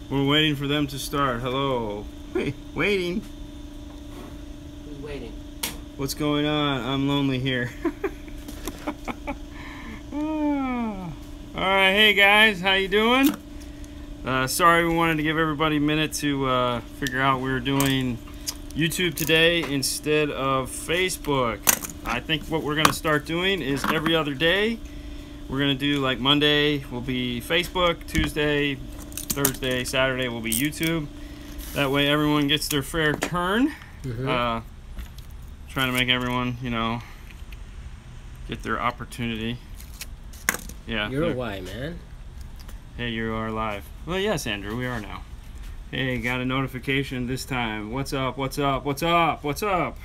We're waiting for them to start. Hello. Waiting. Who's waiting? What's going on? I'm lonely here. Alright, hey guys, how you doing? Sorry, we wanted to give everybody a minute to figure out we were doing YouTube today instead of Facebook. I think what we're going to start doing is every other day. We're going to do like Monday will be Facebook, Tuesday, Thursday, Saturday will be YouTube. That way everyone gets their fair turn. Trying to make everyone, you know, get their opportunity. Yeah. You're why, man. Hey, you are live. Well, yes, Andrew, we are now. Hey, got a notification this time. What's up? What's up? What's up? What's up?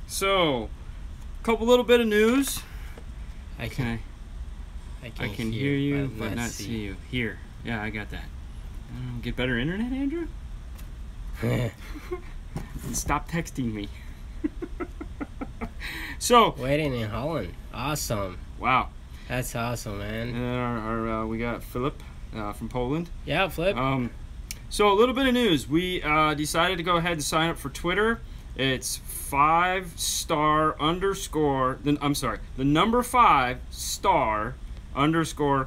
So, couple little bit of news. I can hear you, but not see you. Here. Yeah, I got that. Get better internet, Andrew? And stop texting me. So, waiting in Holland. Awesome. Wow. That's awesome, man. And we got Philip from Poland. Yeah, Flip. So a little bit of news. We decided to go ahead and sign up for Twitter. It's 5*_ the number 5*_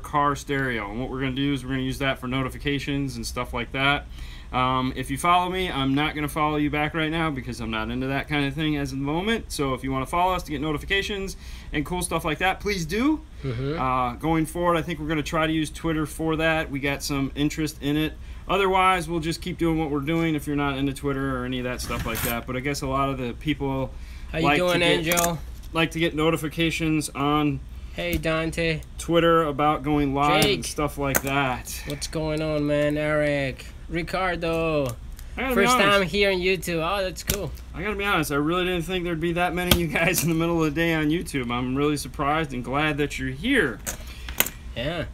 car stereo. And what we're going to do is we're going to use that for notifications and stuff like that. If you follow me, I'm not going to follow you back right now because I'm not into that kind of thing as of the moment. So if you want to follow us to get notifications and cool stuff like that, please do. Going forward, I think we're going to try to use Twitter for that. We got some interest in it. Otherwise, we'll just keep doing what we're doing if you're not into Twitter or any of that stuff like that. But I guess a lot of the people like to get notifications on Hey, Dante. Twitter about going live Jake. and stuff like that. What's going on, man? Eric. Ricardo. First time here on YouTube. Oh, that's cool. I gotta be honest, I really didn't think there'd be that many of you guys in the middle of the day on YouTube. I'm really surprised and glad that you're here. Yeah.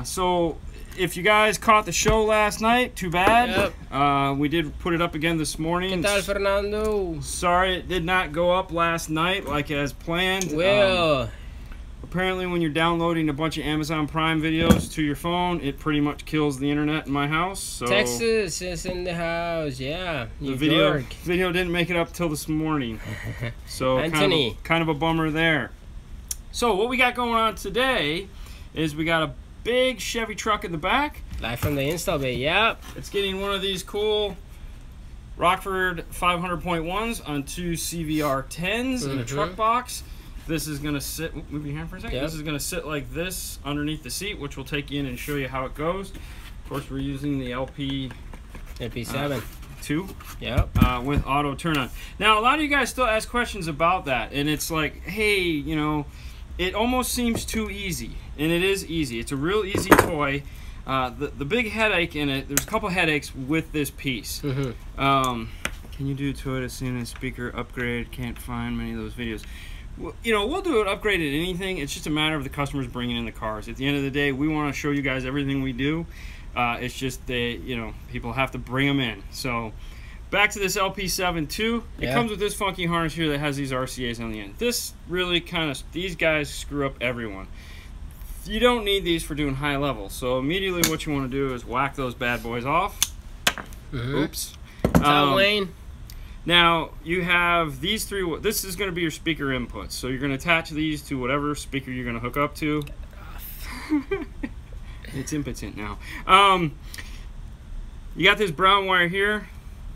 So if you guys caught the show last night, too bad. Yep. We did put it up again this morning. ¿Qué tal, Fernando? Sorry it did not go up last night like as planned. Well, apparently when you're downloading a bunch of Amazon Prime videos to your phone, it pretty much kills the internet in my house. So Texas is in the house. Yeah. The video didn't make it up till this morning. So Anthony. kind of a bummer there. So what we got going on today is we got a big Chevy truck in the back. Live from the install bay. Yep. It's getting one of these cool Rockford 500.1s on two CVR 10s in a truck box. This is going to sit, move your hand for a second. Yep. This is going to sit like this underneath the seat, which will take you in and show you how it goes. Of course, we're using the LP7 2. Yep. With auto turn on. Now, a lot of you guys still ask questions about that, and it's like, hey, you know, it almost seems too easy, and it is easy. It's a real easy toy. The big headache in it, there's a couple headaches with this piece. Can you do Toyota Santa speaker upgrade? Can't find many of those videos. Well, you know, we'll do an upgrade at anything. It's just a matter of the customers bringing in the cars. At the end of the day, we want to show you guys everything we do. It's just you know, people have to bring them in. So back to this LP7 2. It comes with this funky harness here that has these RCAs on the end. This really these guys screw up everyone. You don't need these for doing high level. So immediately what you want to do is whack those bad boys off. Oops. Wayne. Now, you have these three. This is going to be your speaker inputs. So you're going to attach these to whatever speaker you're going to hook up to. It's impotent now. You got this brown wire here.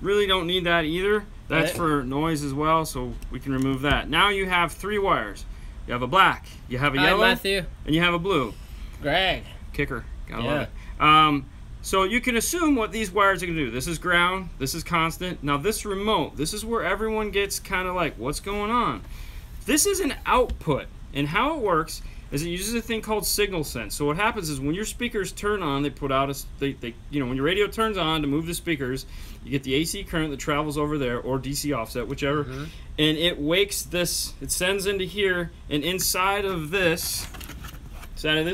Really don't need that either. That's for noise as well, so we can remove that. Now you have 3 wires. You have a black, you have a yellow, Matthew. And you have a blue. Greg. Kicker. Gotta love it. So you can assume what these wires are going to do. This is ground. This is constant. Now this remote, this is where everyone gets kind of like, what's going on? This is an output. And how it works is it uses a thing called signal sense. So what happens is when your speakers turn on, they put out you know, when your radio turns on to move the speakers, you get the AC current that travels over there, or DC offset, whichever, and it wakes this, it sends into here, and inside of this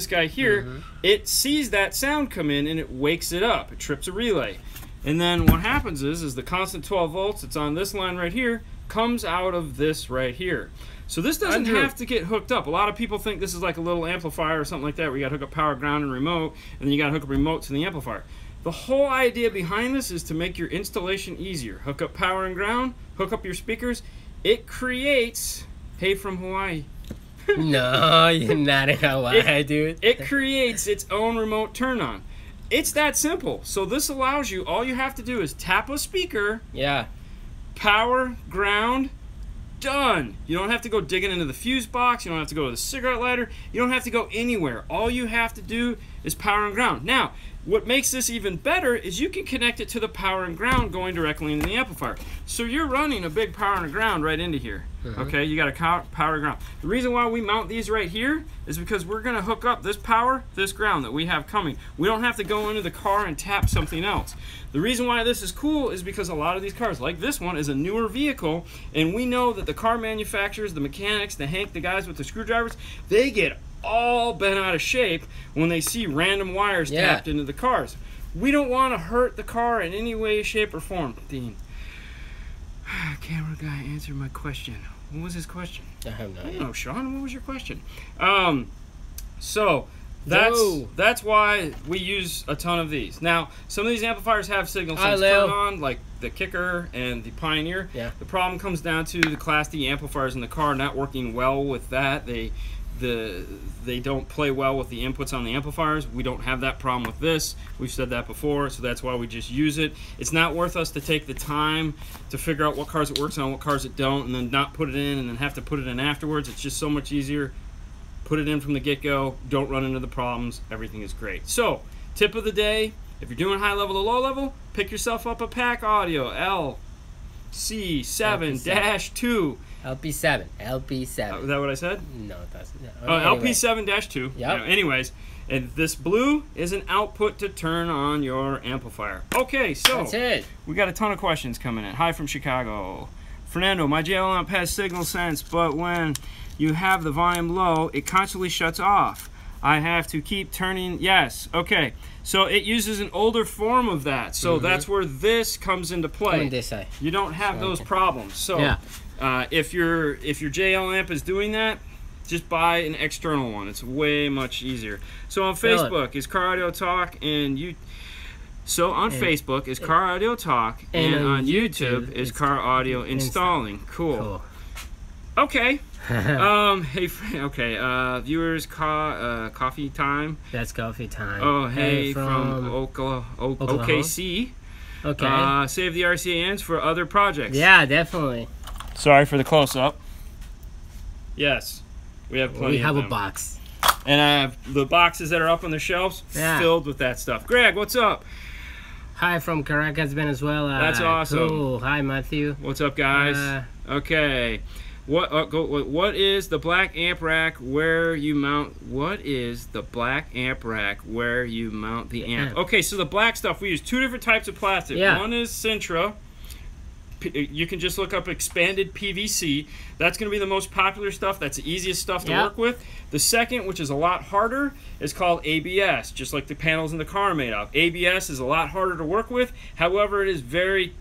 guy here, it sees that sound come in and it wakes it up. It trips a relay. And then what happens is the constant 12 volts, it's on this line right here, comes out of this right here. So this doesn't have to get hooked up. A lot of people think this is like a little amplifier or something like that where you got to hook up power, ground, and remote, and then you got to hook up remote to the amplifier. The whole idea behind this is to make your installation easier. Hook up power and ground, hook up your speakers. It creates, hey from Hawaii. No, you're not in Hawaii, dude. It creates its own remote turn on. It's that simple. So this allows you, all you have to do is tap a speaker, Yeah. power, ground, done. You don't have to go digging into the fuse box. You don't have to go to the cigarette lighter. You don't have to go anywhere. All you have to do is power and ground. Now, what makes this even better is you can connect it to the power and ground going directly into the amplifier. So you're running a big power and ground right into here. Okay, you got a power and ground. The reason why we mount these right here is because we're going to hook up this power, this ground that we have coming. We don't have to go into the car and tap something else. The reason why this is cool is because a lot of these cars, like this one, is a newer vehicle, and we know that the car manufacturers, the mechanics, the guys with the screwdrivers, they get all bent out of shape when they see random wires tapped into the cars. We don't want to hurt the car in any way, shape, or form. Dean, camera guy, answer my question. What was his question? I have no idea. I don't know, Sean, what was your question? So that's why we use a ton of these. Now, some of these amplifiers have signal sense turn on, like the Kicker and the Pioneer. Yeah. The problem comes down to the Class D amplifiers in the car not working well with that. They don't play well with the inputs on the amplifiers. We don't have that problem with this. We've said that before, so that's why we just use it. It's not worth us to take the time to figure out what cars it works on, what cars it don't, and then not put it in and then have to put it in afterwards. It's just so much easier. Put it in from the get-go. Don't run into the problems. Everything is great. So, tip of the day, if you're doing high level to low level, pick yourself up a pack audio LC7-2. LP7. Is that what I said? No, that's not. Oh, LP7-2. Yep. Yeah, anyways, and this blue is an output to turn on your amplifier. Okay, so That's it. we got a ton of questions coming in. Hi from Chicago. Fernando, my JL amp has signal sense, but when you have the volume low, it constantly shuts off. I have to keep turning. Yes, okay. So it uses an older form of that. So that's where this comes into play. On this side. You don't have those problems. So Yeah. if your JL amp is doing that, just buy an external one. It's way much easier. So on Facebook is Car Audio Talk, and Facebook is Car Audio Talk, and on YouTube is Car Audio Installing. Cool. Hey, Okay. Viewers, coffee time. that's coffee time. Oh, hey, from OKC. Okay. Save the RCANs for other projects. Yeah, definitely. Sorry for the close-up. Yes, we have plenty. We have of a them. box. And I have the boxes that are up on the shelves filled with that stuff. Greg, what's up? Hi from Caracas, Venezuela. That's awesome. Cool. Hi, Matthew. What's up, guys? Okay. What is the black amp rack where you mount? What is the black amp rack where you mount the amp? Okay, so the black stuff, we use two different types of plastic. Yeah. One is Sintra. You can just look up expanded PVC. That's going to be the most popular stuff. That's the easiest stuff to work with. The second, which is a lot harder, is called ABS, just like the panels in the car are made of. ABS is a lot harder to work with. However, it is very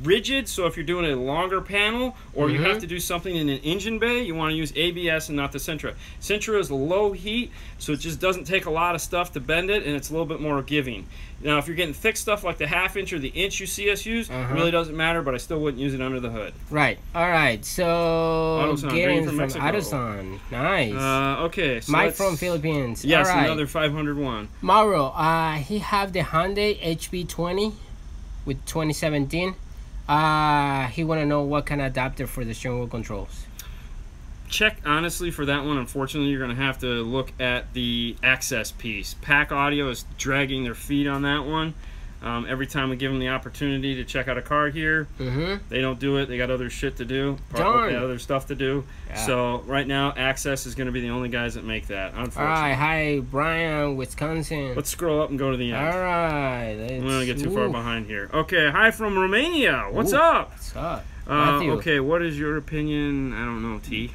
rigid, so if you're doing a longer panel or you have to do something in an engine bay, you want to use ABS and not the Sintra. Sintra is low heat, so it just doesn't take a lot of stuff to bend it, and it's a little bit more giving. Now, if you're getting thick stuff like the 1/2 inch or the inch you see us use, it really doesn't matter, but I still wouldn't use it under the hood. Right. All right. So, getting from Mexico. Autoson. Nice. Okay. So Mike from Philippines. Yes, all right. another 501. Mauro, he have the Hyundai HB20 with 2017. He want to know what kind of adapter for the steering wheel controls. Check honestly for that one. Unfortunately, you're going to have to look at the access piece. Pack Audio is dragging their feet on that one. Every time we give them the opportunity to check out a car here, they don't do it. They got other shit to do. They got other stuff to do. Yeah. So right now, Access is going to be the only guys that make that, unfortunately. All right. Hi, Brian, Wisconsin. Let's scroll up and go to the end. All right. I'm going to get too far behind here. Okay. Hi from Romania. What's up? What's up? Matthew. Okay. What is your opinion? I don't know, T.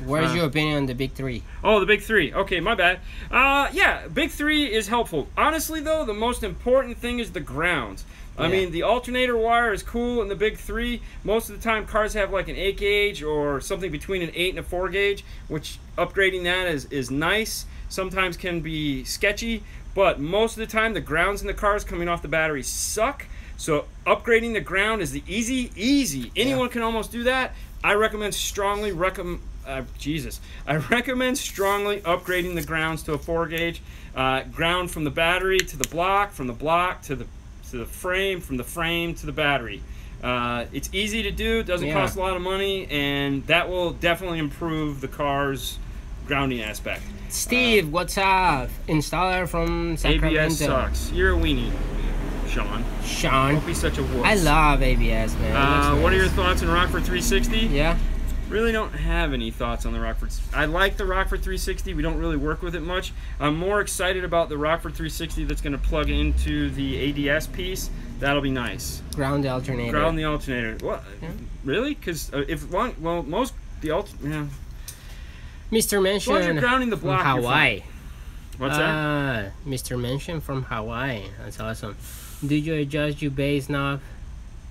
Where's your opinion on the big three? Oh, the big three. Okay, my bad. Yeah, big three is helpful. Honestly, though, the most important thing is the grounds. I mean, the alternator wire is cool in the big three. Most of the time, cars have like an 8 gauge or something between an 8 and a 4 gauge, which upgrading that is nice. Sometimes can be sketchy, But most of the time, the grounds in the cars coming off the battery suck. So upgrading the ground is the easy. Anyone can almost do that. I recommend strongly I recommend strongly upgrading the grounds to a 4-gauge. Ground from the battery to the block, from the block to the frame, from the frame to the battery. It's easy to do, doesn't cost a lot of money, and that will definitely improve the car's grounding aspect. Steve, what's up? Installer from Sacramento. ABS sucks. You're a weenie, Sean. Don't be such a wuss. I love ABS, man. What are your thoughts on Rockford 360? Yeah. Really don't have any thoughts on the Rockford. I like the Rockford 360. We don't really work with it much. I'm more excited about the Rockford 360 that's going to plug into the ADS piece. That'll be nice. Ground the alternator. Ground the alternator. What? Yeah. Really? Because Mr. Mention you're grounding the block from Hawaii. What's that? Mr. Mention from Hawaii. That's awesome. Do you adjust your bass knob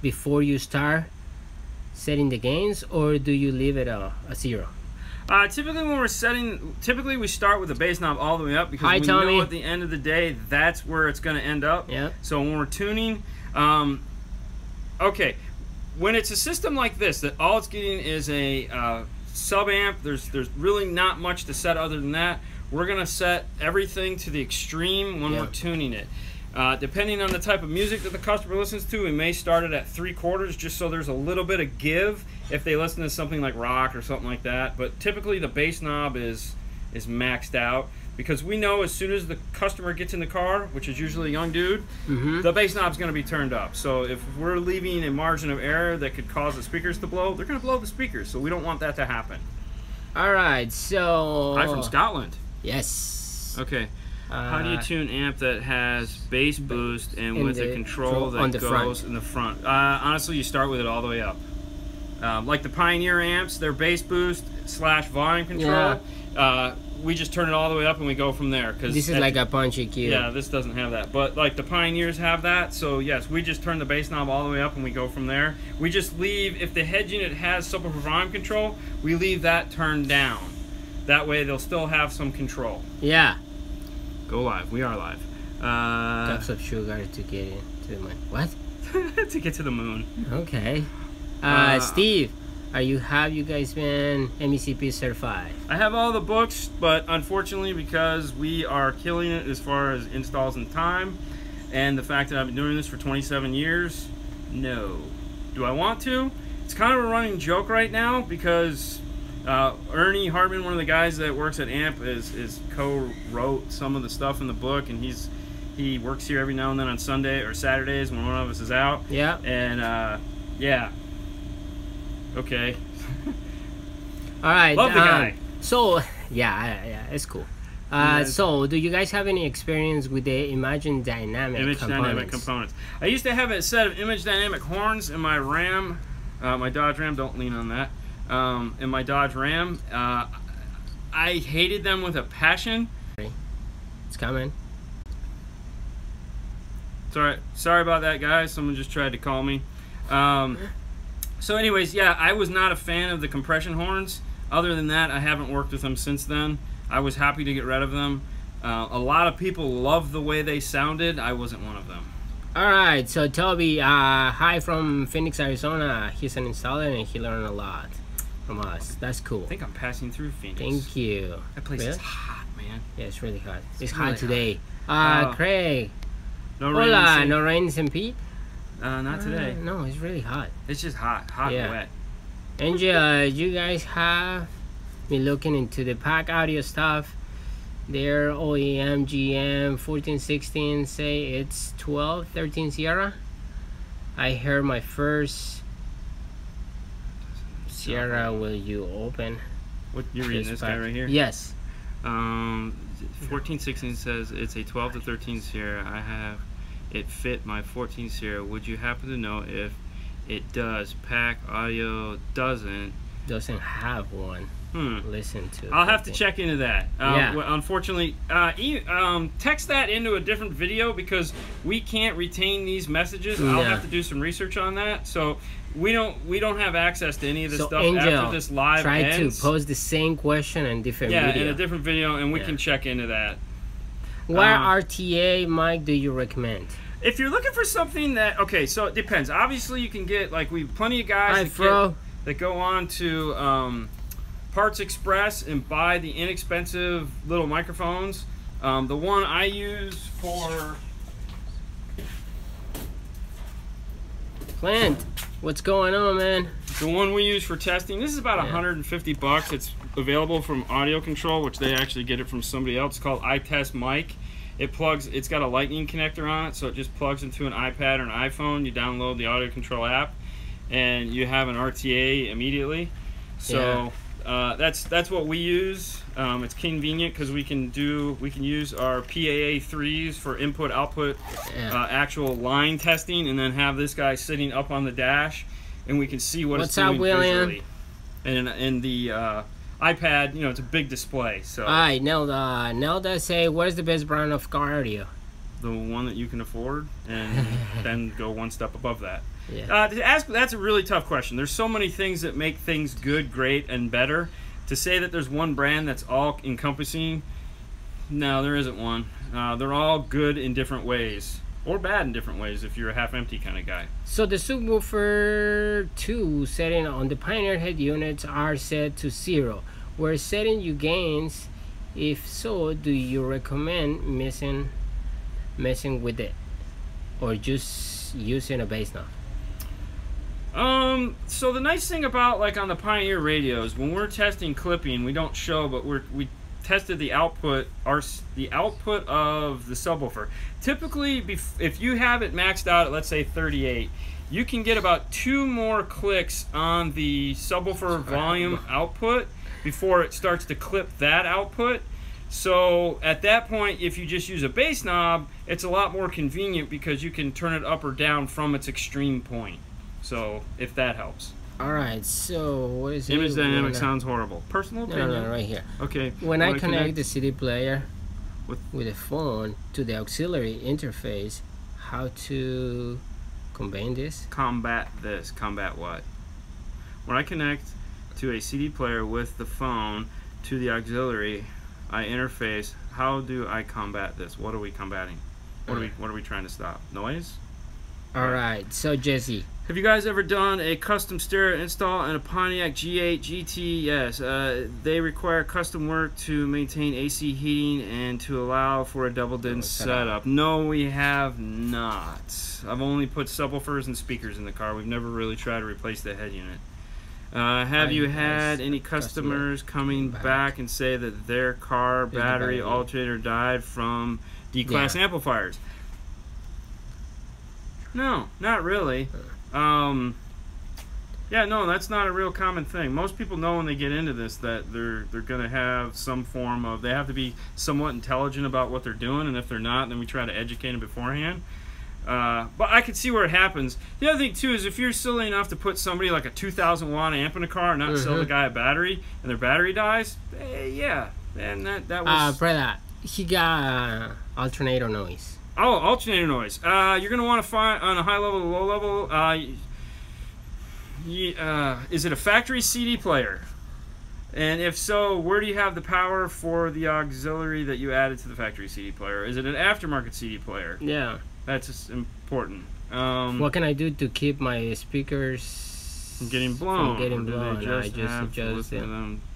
before you start setting the gains, or do you leave it a 0? Typically when we're setting, we start with the bass knob all the way up, because we know at the end of the day that's where it's going to end up. Yeah. So when we're tuning, okay, when it's a system like this that all it's getting is a sub amp, there's really not much to set other than that. We're going to set everything to the extreme when we're tuning it. Depending on the type of music that the customer listens to, we may start it at 3/4 just so there's a little bit of give if they listen to something like rock or something like that. But typically the bass knob is maxed out, because we know as soon as the customer gets in the car, which is usually a young dude, the bass knob's going to be turned up. So if we're leaving a margin of error that could cause the speakers to blow, they're going to blow the speakers. So we don't want that to happen. All right, so... Hi from Scotland. Yes. Okay. How do you tune amp that has bass boost and with a control that goes in the front? Honestly, you start with it all the way up. Like the Pioneer amps, their bass boost / volume control, we just turn it all the way up and we go from there. Cause this is like a punch EQ. Yeah, this doesn't have that. But like the Pioneers have that, so yes, we just turn the bass knob all the way up and we go from there. We just leave, if the head unit has subwoofer volume control, we leave that turned down. That way they'll still have some control. Yeah. Go live. We are live. Cups of sugar to get into the moon. What? To get to the moon. Okay. Steve, have you guys been MECP certified? I have all the books, but unfortunately, because we are killing it as far as installs and time, and the fact that I've been doing this for 27 years, no. Do I want to? It's kind of a running joke right now, because Ernie Hartman, one of the guys that works at AMP, is co-wrote some of the stuff in the book, and he works here every now and then on Sunday or Saturdays when one of us is out. Yeah. And yeah. Okay. All right. Love the guy. So yeah, it's cool. So do you guys have any experience with the Image Dynamic components? I used to have a set of Image Dynamic horns in my Ram, my Dodge Ram. Don't lean on that. In my Dodge Ram, I hated them with a passion. It's coming. It's alright. Sorry about that, guys. Someone just tried to call me. So anyways, yeah, I was not a fan of the compression horns. Other than that, I haven't worked with them since then. I was happy to get rid of them. A lot of people love the way they sounded. I wasn't one of them. Alright, so Toby, hi from Phoenix, Arizona. He's an installer and he learned a lot from us. That's cool. I think I'm passing through Phoenix. Thank you. That place is hot, man. Yeah, it's really hot. It's really hot today. hot. Craig. No rain. Hola, no rain in St. Pete? Not today. No, it's really hot. It's just hot and wet. Angel, you guys have been looking into the pack audio stuff. Their OEM GM 1416 say it's 1213 Sierra. I heard my first Sierra. Will you open? What you're reading this guy right here? Yes. 1416 says it's a 12 to 13 Sierra. I have it fit my 14 Sierra. Would you happen to know if it does? Pack audio doesn't have one. Listen to. I'll have to check into that. Yeah. Well, unfortunately, text that into a different video, because we can't retain these messages. Yeah. I'll have to do some research on that. So we don't have access to any of this stuff Angel, after this live ends. Try to pose the same question in different video. in a different video, and we can check into that. What RTA mic do you recommend? If you're looking for something that, okay, so it depends. Obviously, you can get, like, we've plenty of guys that go on to Parts Express and buy the inexpensive little microphones. The one I use for... Clint, what's going on, man? The one we use for testing, this is about 150 bucks. It's available from Audio Control, which they actually get it from somebody else. It's called iTest Mic. It's got a lightning connector on it, so it just plugs into an iPad or an iPhone. You download the Audio Control app, and you have an RTA immediately. So that's what we use. It's convenient because we can use our PAA 3s for input output actual line testing, and then have this guy sitting up on the dash, and we can see what it's doing visually. And in the iPad, you know, it's a big display. So. Alright, Nelda say, what is the best brand of car audio? The one that you can afford, and then go one step above that. Yeah. That's a really tough question. There's so many things that make things good, great, and better. To say that there's one brand that's all encompassing, no, there isn't one. They're all good in different ways, or bad in different ways if you're a half-empty kind of guy. So the subwoofer 2 setting on the Pioneer head units are set to 0. We're setting you gains. If so, do you recommend messing with it, or just using a bass knob? So the nice thing about, like, on the Pioneer radios, when we're testing clipping, we don't show, but we tested the output of the subwoofer. Typically, if you have it maxed out at, let's say, 38, you can get about 2 more clicks on the subwoofer volume output before it starts to clip that output. So at that point, if you just use a bass knob, it's a lot more convenient because you can turn it up or down from its extreme point. So if that helps. Alright, so what is it? Image dynamic sounds horrible. Personal opinion? No, right here. Okay. When I connect the CD player with a phone to the auxiliary interface, how to combat this? Combat what? When I connect to a CD player with the phone to the auxiliary interface, how do I combat this? What are we combating? What are we trying to stop? Noise? Alright, so Jesse, have you guys ever done a custom stereo install in a Pontiac G8 GT? Yes. They require custom work to maintain AC heating and to allow for a double din setup. No, we have not. I've only put subwoofers and speakers in the car. We've never really tried to replace the head unit. Have you had any customers coming back and say that their car battery alternator died from D-class amplifiers? No, not really. Yeah, no, that's not a real common thing. Most people know when they get into this that they're going to have some form of, they have to be somewhat intelligent about what they're doing, and if they're not, then we try to educate them beforehand. But I can see where it happens. The other thing too is if you're silly enough to put somebody like a 2,000 watt amp in a car and not sell the guy a battery, and their battery dies, yeah, and that was. Brother, he got alternator noise. Oh, alternator noise. You're gonna want to find on a high level to low level. Is it a factory CD player? And if so, where do you have the power for the auxiliary that you added to the factory CD player? Is it an aftermarket CD player? Yeah. That's just important. What can I do to keep my speakers from getting blown? I just adjust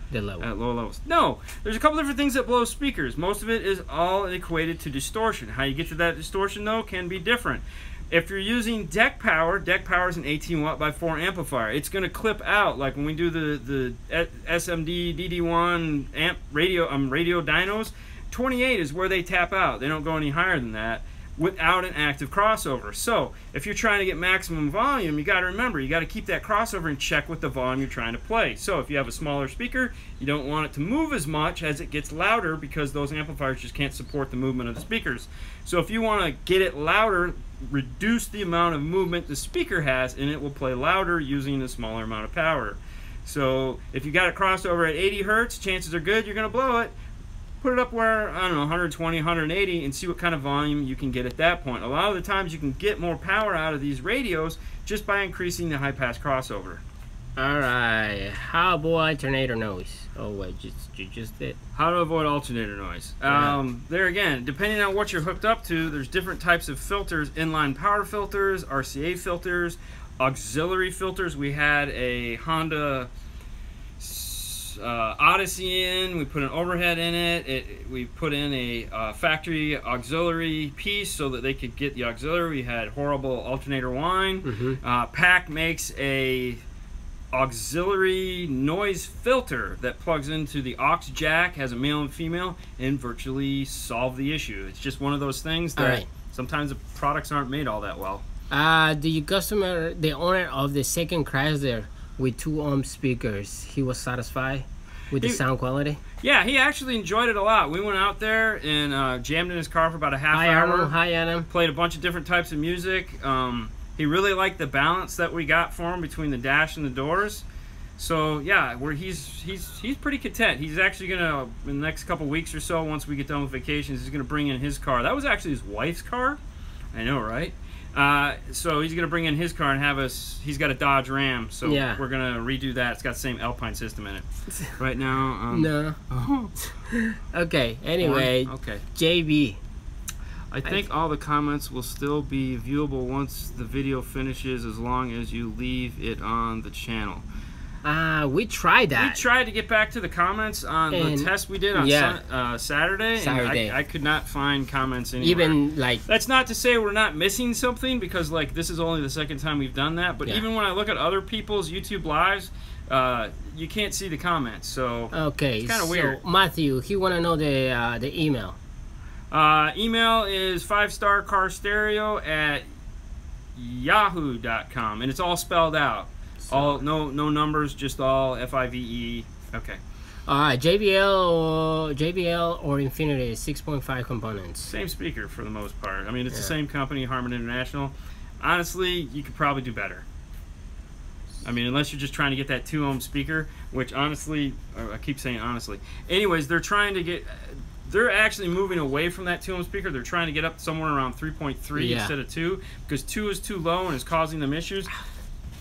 the level. At low levels. No, there's a couple different things that blow speakers. Most of it is all equated to distortion. How you get to that distortion, though, can be different. If you're using deck power is an 18 watt by 4 amplifier. It's going to clip out, like when we do the SMD DD1 amp radio dynos. 28 is where they tap out. They don't go any higher than that without an active crossover. So if you're trying to get maximum volume, you got to remember, you got to keep that crossover in check with the volume you're trying to play. So if you have a smaller speaker, you don't want it to move as much as it gets louder, because those amplifiers just can't support the movement of the speakers. So if you want to get it louder, reduce the amount of movement the speaker has, and it will play louder using a smaller amount of power. So if you got a crossover at 80 hertz, chances are good you're going to blow it. Put it up where, I don't know, 120, 180, and see what kind of volume you can get at that point. A lot of the times you can get more power out of these radios just by increasing the high-pass crossover. All right. How about alternator noise? Oh, wait, you just did. How to avoid alternator noise. There again, depending on what you're hooked up to, there's different types of filters: inline power filters, RCA filters, auxiliary filters. We had a Honda Odyssey in. We put an overhead in it. We put in a factory auxiliary piece so that they could get the auxiliary. We had horrible alternator whine. PAC makes a auxiliary noise filter that plugs into the aux jack, has a male and female, and virtually solve the issue. It's just one of those things that sometimes the products aren't made all that well. The owner of the second Chrysler with 2-ohm speakers, he was satisfied with the sound quality? Yeah, he actually enjoyed it a lot. We went out there and jammed in his car for about a half hour. Hi, Adam. Played a bunch of different types of music. He really liked the balance that we got for him between the dash and the doors. So yeah, he's pretty content. He's actually gonna, in the next couple weeks or so, once we get done with vacations, he's gonna bring in his car. That was actually his wife's car. I know, right? So he's gonna bring in his car and have us. He's got a Dodge Ram, so we're gonna redo that. It's got the same Alpine system in it. Right now, no. Okay. Anyway. Okay. JB. I think all the comments will still be viewable once the video finishes, as long as you leave it on the channel. We tried that. We tried to get back to the comments on the test we did on Saturday. And I could not find comments anywhere. Even like, that's not to say we're not missing something, because like this is only the second time we've done that. But even when I look at other people's YouTube lives, you can't see the comments. So it's kind of weird. Matthew, he want to know the email. Email is 5starcarstereo@yahoo.com, and it's all spelled out. So, all no numbers, just all FIVE. Okay. JBL or Infinity 6.5 components. Same speaker for the most part. I mean, it's the same company, Harman International. Honestly, you could probably do better. I mean, unless you're just trying to get that 2-ohm speaker, which honestly, I keep saying honestly. Anyways, they're trying to get. They're actually moving away from that 2-ohm speaker. They're trying to get up somewhere around 3.3 instead of 2, because 2 is too low and is causing them issues.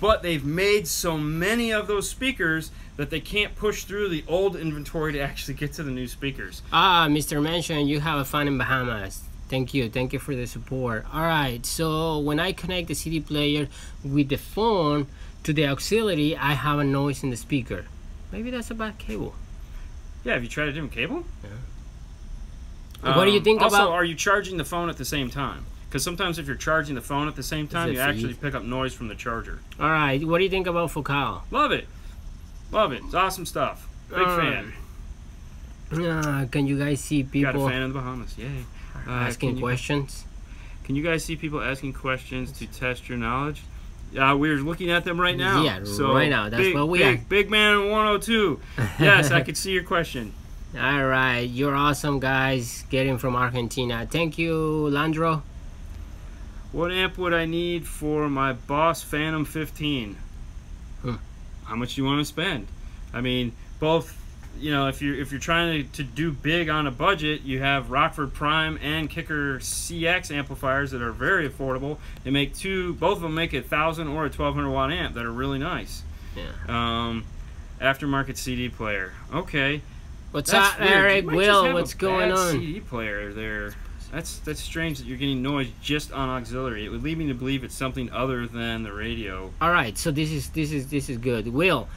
But they've made so many of those speakers that they can't push through the old inventory to actually get to the new speakers. Mr. Mention, you have a fun in Bahamas. Thank you for the support. All right, so when I connect the CD player with the phone to the auxiliary, I have a noise in the speaker. Maybe that's a bad cable. Yeah, have you tried a different cable? Yeah. What do you think also, about... are you charging the phone at the same time? Because sometimes if you're charging the phone at the same time, you actually pick up noise from the charger. All right, what do you think about Focal? Love it. Love it. It's awesome stuff. Big fan. Can you guys see people... Got a fan in the Bahamas. Yay. Asking questions? Can you guys see people asking questions to test your knowledge? We're looking at them right now. Yeah, so right now. That's what we are. Big man 102. Yes, I could see your question. All right, you're awesome, guys. Getting from Argentina. Thank you, Landro. What amp would I need for my Boss Phantom 15? How much do you want to spend? I mean, both. You know, if you're trying to do big on a budget, you have Rockford Prime and Kicker CX amplifiers that are very affordable. They make both of them make a 1,000 or a 1,200 watt amp that are really nice. Yeah. Aftermarket CD player. Okay. What's up, Eric? Will, what's going on? CD player there. That's strange that you're getting noise just on auxiliary. It would lead me to believe it's something other than the radio. All right, so this is good. Will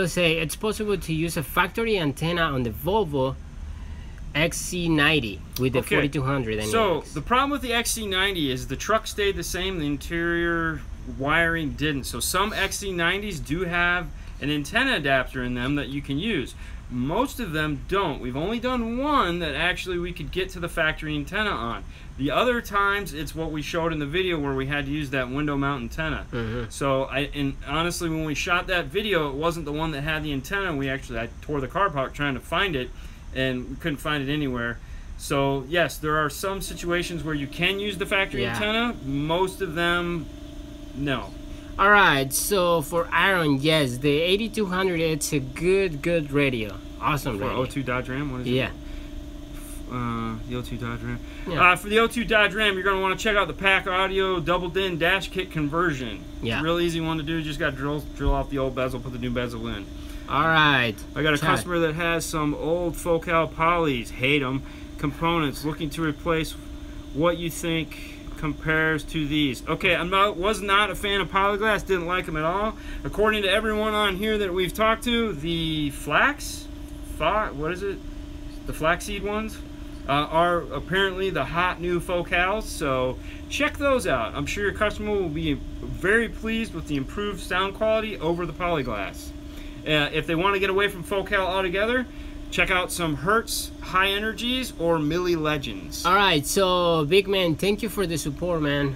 say it's possible to use a factory antenna on the Volvo XC90 with the 4200 NEX. So the problem with the XC90 is the truck stayed the same, the interior wiring didn't. So some XC90s do have an antenna adapter in them that you can use. Most of them don't. We've only done one that actually we could get to the factory antenna on. The other times it's what we showed in the video where we had to use that window mount antenna. So and honestly, when we shot that video, it wasn't the one that had the antenna. I tore the car apart trying to find it, and we couldn't find it anywhere. So yes, there are some situations where you can use the factory antenna. Most of them, no. All right, so for Aaron, yes, the 8200, it's a good radio. Awesome radio. For 02 Dodge Ram? What is it? Yeah. the O2 Dodge Ram. Yeah. For the O2 Dodge Ram, you're going to want to check out the Pack Audio Double DIN Dash Kit conversion. Yeah. It's a real easy one to do. Just got to drill off the old bezel, put the new bezel in. All right. I got a customer that has some old Focal polys, hate them, components, looking to replace. What you think compares to these? Okay, was not a fan of polyglass, didn't like them at all. According to everyone on here that we've talked to, the what is it? The flaxseed ones are apparently the hot new focals, so check those out. I'm sure your customer will be very pleased with the improved sound quality over the polyglass. If they want to get away from focal altogether, check out some Hertz High Energies or Milli Legends. All right, so big man, thank you for the support, man.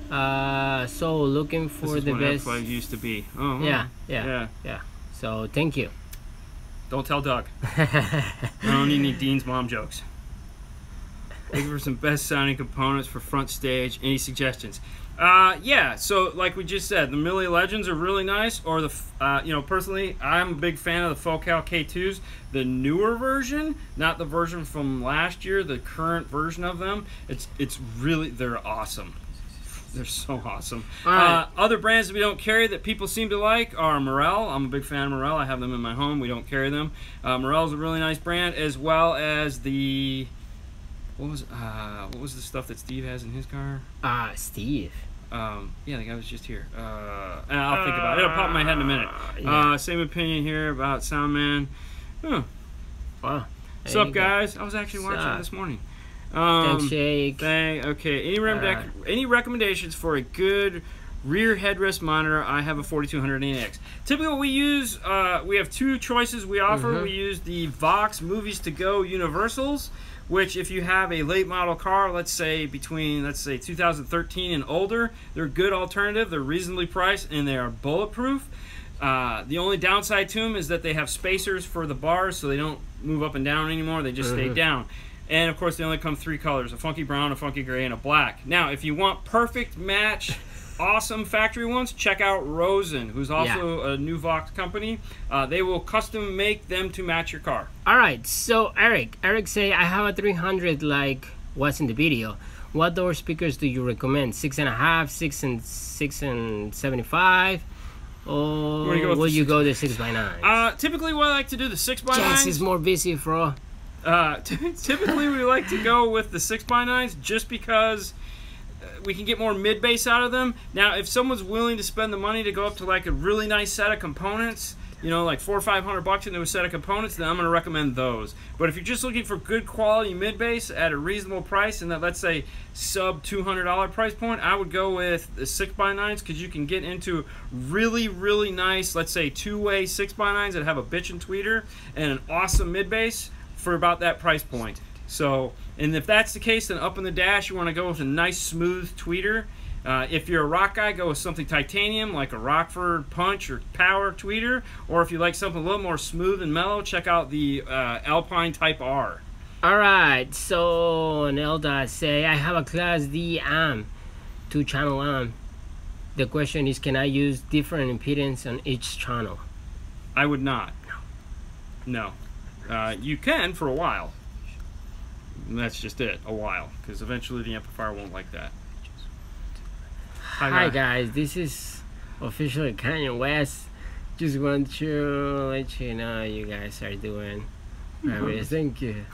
So looking for the best. This is what used to be. Oh, yeah. So thank you. Don't tell Doug. I don't need any Dean's mom jokes. Looking for some best sounding components for front stage. Any suggestions? Yeah, so like we just said, the Milli Legends are really nice, or the, personally, I'm a big fan of the Focal K2s, the newer version, not the version from last year, the current version of them. It's really, they're awesome. They're so awesome. Right. Other brands that we don't carry that people seem to like are Morel. I'm a big fan of Morel. I have them in my home. We don't carry them. Morel's a really nice brand, as well as the... What was the stuff that Steve has in his car? Steve. Yeah, the guy was just here. I'll think about it. It'll pop in my head in a minute. Yeah. Same opinion here about Soundman. Huh. Wow. What's up, guys? I was actually watching it this morning. Thanks, Jake. Okay. Any recommendations for a good rear headrest monitor? I have a 4200 Typically, what we use, we have two choices we offer. We use the Vox Movies to Go Universals, which if you have a late model car, let's say 2013 and older, they're a good alternative. They're reasonably priced and they are bulletproof. The only downside to them is that they have spacers for the bars, so they don't move up and down anymore. They just stay down. And of course, they only come 3 colors: a funky brown, a funky gray, and a black. Now, if you want perfect match, awesome factory ones, check out Rosen, who's also a new Vox company. They will custom make them to match your car. All right, so Eric say I have a 300 like what's in the video. What door speakers do you recommend? 6.5, 6 and 75, or will you go the 6x9? Typically, what I like to do the 6x9. Jess is more busy, bro. Typically, we like to go with the 6x9s just because we can get more mid bass out of them. Now, if someone's willing to spend the money to go up to like a really nice set of components, like $400 or $500 into a set of components, then I'm going to recommend those. But if you're just looking for good quality mid bass at a reasonable price, and that, let's say, sub $200 price point, I would go with the 6x9s, because you can get into really, really nice, let's say, two-way 6x9s that have a bitchin' tweeter and an awesome mid bass for about that price point. So, and if that's the case, then up in the dash, you want to go with a nice smooth tweeter. If you're a rock guy, go with something titanium like a Rockford Punch or Power tweeter. Or if you like something a little more smooth and mellow, check out the Alpine Type R. All right, so Nelda say I have a Class D amp, 2-channel amp. The question is, can I use different impedance on each channel? I would not. No. You can for a while. And that's just it, a while, because eventually the amplifier won't like that. Hi guys, this is officially Kanye West. Just want to let you know how you guys are doing. Thank you.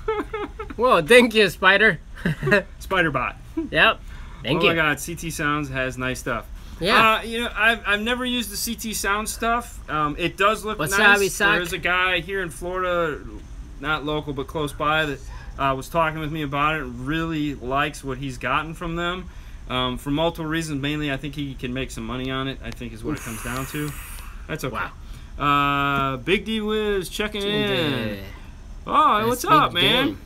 Well, thank you, Spider. Spiderbot. Yep. Thank you. Oh my God, CT Sounds has nice stuff. Yeah. I've never used the CT Sound stuff. It does look nice. There is a guy here in Florida, not local but close by, that was talking with me about it. Really likes what he's gotten from them. For multiple reasons. Mainly, I think he can make some money on it, I think is what it comes down to. That's okay. Wow. Big D Wiz checking in. Oh, what's up, man?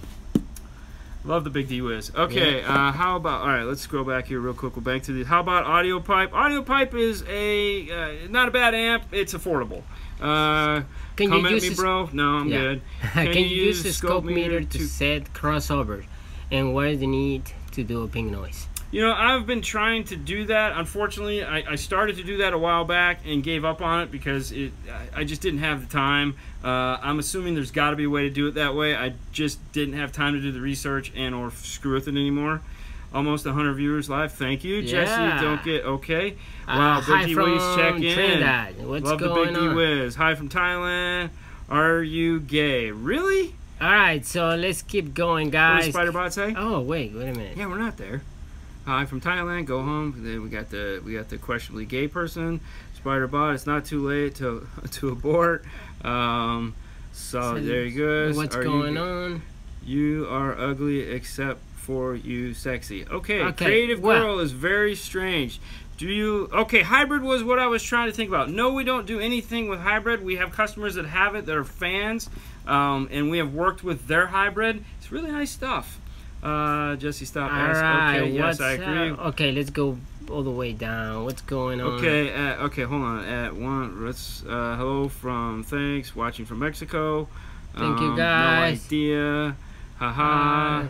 Love the Big D Wiz. Okay, how about, all right, let's scroll back here real quick. We'll back to these. How about Audio Pipe? Audio Pipe is not a bad amp. It's affordable. Can come you at use me, bro? No, I'm good. Can you use the scope meter to set crossovers? And what is the need to do a ping noise? You know, I've been trying to do that. Unfortunately, I started to do that a while back and gave up on it because I just didn't have the time. I'm assuming there's got to be a way to do it that way. I just didn't have time to do the research and or screw with it anymore. Almost 100 viewers live. Thank you, Jesse. Don't get okay. Wow, Big D Wiz check in. Trinidad. What's Love going the Big D Wiz. Hi from Thailand. Are you gay? Really? All right, so let's keep going, guys. What did Spiderbot say? Oh wait a minute. Yeah, we're not there. Hi from Thailand. Go home. Then we got the questionably gay person. Spiderbot. It's not too late to abort. So there you go. What's going on? You are ugly except for you sexy. Okay. Creative girl is very strange. Do you... Okay, hybrid was what I was trying to think about. No, we don't do anything with hybrid. We have customers that have it that are fans, and we have worked with their hybrid. It's really nice stuff. Jesse, stop. Alright, okay, yes, I agree. Okay, let's go all the way down. What's going on? Okay, okay, hold on. At one, let's hello from thanks watching from Mexico. Thank you guys. No idea. Haha.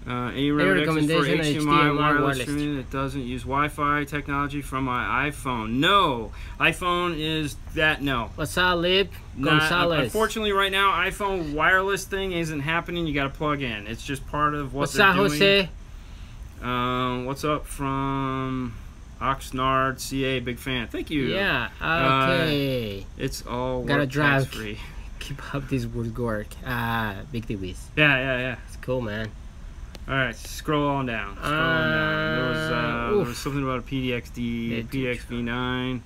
Any recommendations for HDMI wireless streaming that doesn't use Wi-Fi technology from my iPhone? No, iPhone is that no. What's up, Lip? Gonzalez. Unfortunately, right now, iPhone wireless thing isn't happening. You got to plug in. It's just part of what they're doing. What's up, Jose? What's up from Oxnard, CA? Big fan. Thank you. Yeah. Okay. It's all gotta drive free. Keep up this work. Big D Wiz. Yeah. It's cool, man. All right, scroll on down. There was something about a PDXD, PDXV9.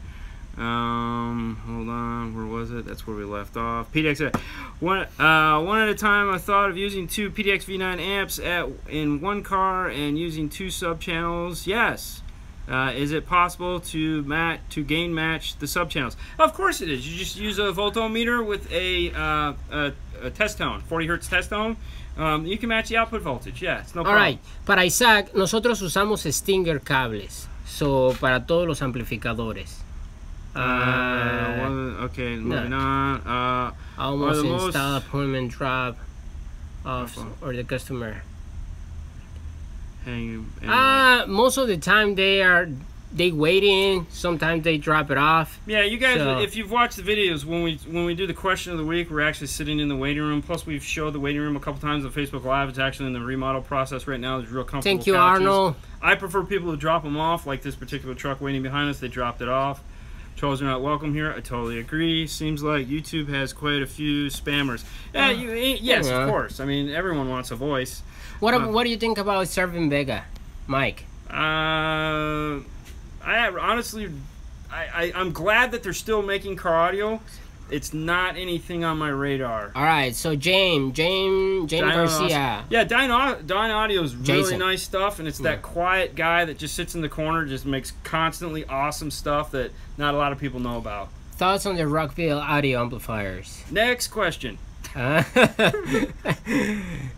Hold on, where was it? That's where we left off. PDX. One at a time. I thought of using two PDXV9 amps in one car and using two sub channels. Yes. Is it possible to gain match the sub channels? Of course it is. You just use a voltometer with a test tone, 40 hertz test tone. You can match the output voltage. Yeah, it's no problem. Alright, para Isaac, nosotros usamos Stinger cables. So, para todos los amplificadores. Okay, moving on. Almost install appointment drop off or the customer. Most of the time they waiting. Sometimes they drop it off. Yeah, you guys, if you've watched the videos, when we do the question of the week, we're actually sitting in the waiting room. Plus, we've showed the waiting room a couple times on Facebook Live. It's actually in the remodel process right now. There's real comfortable Thank you, couches. Arnold. I prefer people to drop them off, like this particular truck waiting behind us. They dropped it off. Trolls are not welcome here. I totally agree. Seems like YouTube has quite a few spammers. Yes, of course. I mean, everyone wants a voice. What do you think about Serving Vega, Mike? I'm glad that they're still making car audio. It's not anything on my radar. All right, so James Garcia. Yeah, Dyne Audio is really nice stuff, and it's that quiet guy that just sits in the corner, just makes constantly awesome stuff that not a lot of people know about. Thoughts on the Rockville audio amplifiers? Next question.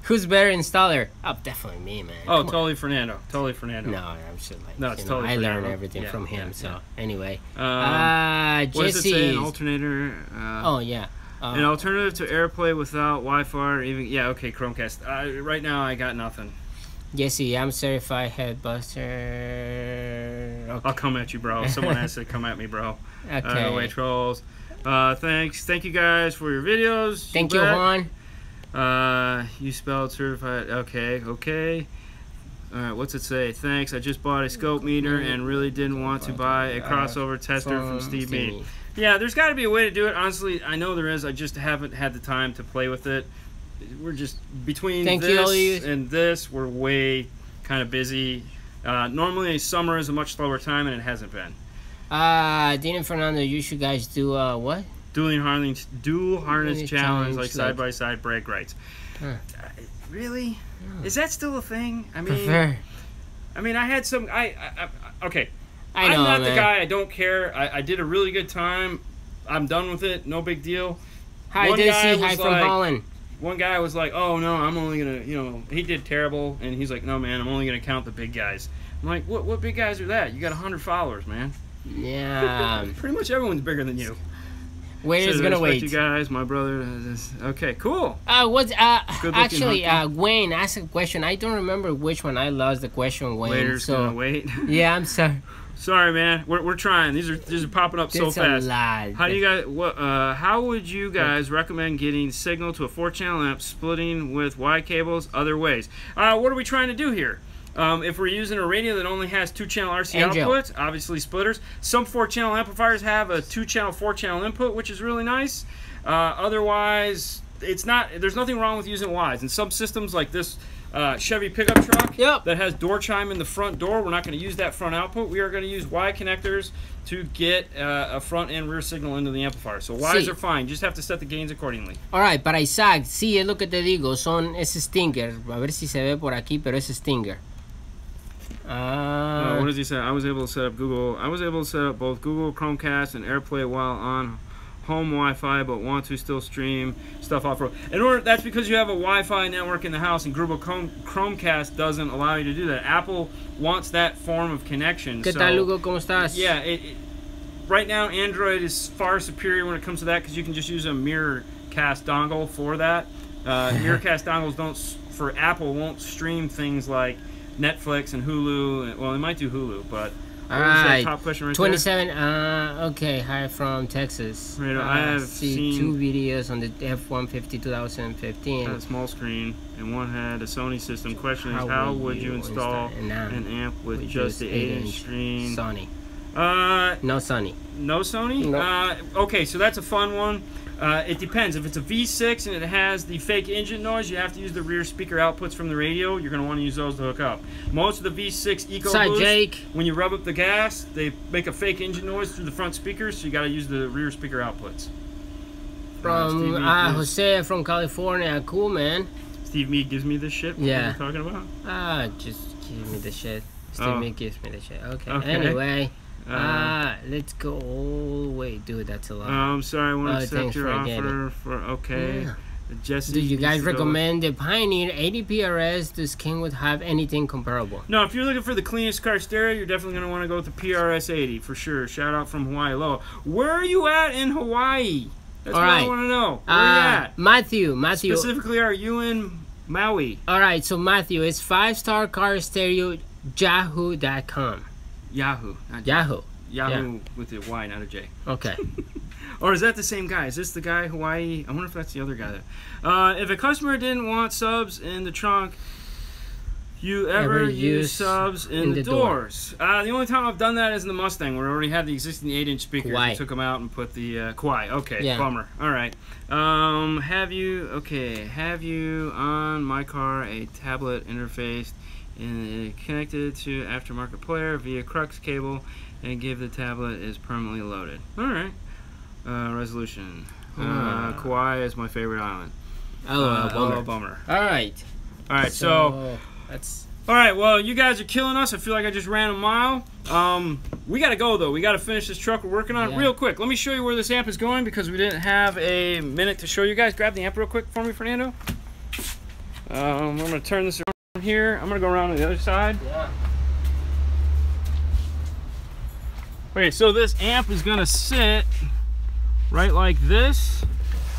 Who's better installer? Oh, definitely me, man. Oh, totally Fernando. Totally Fernando. No, I'm just like, no, it's totally Fernando. I learned everything from him. So anyway, what does it say? An alternator. An alternative to AirPlay without Wi-Fi or even okay, Chromecast. Right now I got nothing. Jesse, I'm certified headbuster. Okay. I'll come at you, bro. Someone has to come at me, bro. Okay. No way, trolls. Thank you guys for your videos. Thank you, Juan. You spelled certified. Okay. Alright, what's it say? Thanks. I just bought a scope meter and really didn't want to buy a crossover tester from Steve Mead. Yeah, there's got to be a way to do it. Honestly, I know there is. I just haven't had the time to play with it. We're just between this and this. We're way kind of busy. Normally, summer is a much slower time, and it hasn't been. Dean and Fernando, you should guys do what? Dual harness challenge, like side-by-side brake rights. Really? Is that still a thing? I mean, I had some. Okay. I'm not the guy. I don't care. I did a really good time. I'm done with it. No big deal. Hi, Daisy. Hi from Holland. One guy was like, "Oh no, I'm only gonna, he did terrible," and he's like, "No, man, I'm only gonna count the big guys." I'm like, "What big guys are that? You got 100 followers, man." Yeah. Pretty much everyone's bigger than you. Wade is gonna wait. You guys, my brother. Okay, cool. Actually, Wayne asked a question. I don't remember which one. I lost the question, Wayne. Waiter's gonna wait. Yeah, I'm sorry. Sorry, man. We're trying. These are popping up so fast. A lot. How do you guys? How would you guys recommend getting signal to a 4-channel amp, splitting with Y cables? Other ways. What are we trying to do here? If we're using a radio that only has 2-channel RC outputs, obviously splitters. Some 4-channel amplifiers have a 2-channel, 4-channel input, which is really nice. Otherwise, it's not. There's nothing wrong with using Ys. In some systems like this Chevy pickup truck that has door chime in the front door, we're not going to use that front output. We are going to use Y connectors to get a front and rear signal into the amplifier. So Ys are fine. You just have to set the gains accordingly. Alright, para Isaac, sí, es lo que te digo. Son ese Stinger. A ver si se ve por aquí, pero es Stinger. What does he say? I was able to set up both Google Chromecast and AirPlay while on home Wi-Fi, but want to still stream stuff off-road. That's because you have a Wi-Fi network in the house, and Google Chromecast doesn't allow you to do that. Apple wants that form of connection. ¿Qué tal, Hugo? ¿Cómo estás? Yeah, right now Android is far superior when it comes to that because you can just use a Miracast dongle for that. Miracast dongles for Apple won't stream things like Netflix and Hulu. Well, they might do Hulu, but alright. Top question right 27. Okay, hi from Texas. Right, I have seen 2 videos on the F-150 2015. Had a small screen, and one had a Sony system. Question is, how would you install an amp with just the 8-inch screen? Sony. No Sony. No Sony? No. Okay, so that's a fun one. It depends. If it's a V6 and it has the fake engine noise, you have to use the rear speaker outputs from the radio. You're going to want to use those to hook up. Most of the V6 EcoBoost, when you rev up the gas, they make a fake engine noise through the front speakers, so you got to use the rear speaker outputs. From Jose from California. Cool, man. Steve Mead gives me this shit? Yeah. What are you talking about? Just give me the shit. Steve Mead gives me the shit. Okay. Anyway. Let's go. Oh, wait, dude, that's a lot. I'm sorry, I want to accept your offer for Jesse. Do you guys recommend the Pioneer 80 PRS? Does Kingwood have anything comparable? No, if you're looking for the cleanest car stereo, you're definitely going to want to go with the PRS 80 for sure. Shout out from Hawaii Low. Where are you at in Hawaii? That's what I want to know. Where are you at? Matthew. Specifically, are you in Maui? Alright, so Matthew, it's 5-star car stereo, yahoo.com. Yahoo. Yahoo. Yahoo with a Y, not a J. Okay. Or is that the same guy? Is this the guy, Hawaii? I wonder if that's the other guy there. If a customer didn't want subs in the trunk, you ever use subs in the doors? The only time I've done that is in the Mustang, where I already had the existing 8-inch speakers. I took them out and put the Kauai. Okay, bummer. All right. Have you on my car a tablet interface and connected to aftermarket player via crux cable, and give the tablet is permanently loaded? All right. Resolution. Kauai is my favorite island. Bummer. All right. So that's all right. Well, you guys are killing us. I feel like I just ran a mile. We gotta go though. We gotta finish this truck we're working on real quick. Let me show you where this amp is going because we didn't have a minute to show you guys. Grab the amp real quick for me, Fernando. I'm gonna turn this around here. I'm gonna go around to the other side. Okay, so this amp is gonna sit right like this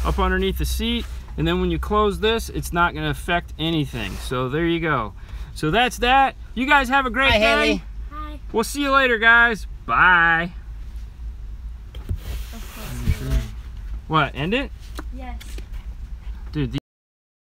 up underneath the seat, and then when you close this, it's not gonna affect anything. So there you go. So that's that. You guys have a great day. Haley. Hi. We'll see you later, guys. Bye. What, end it? Yes. Dude,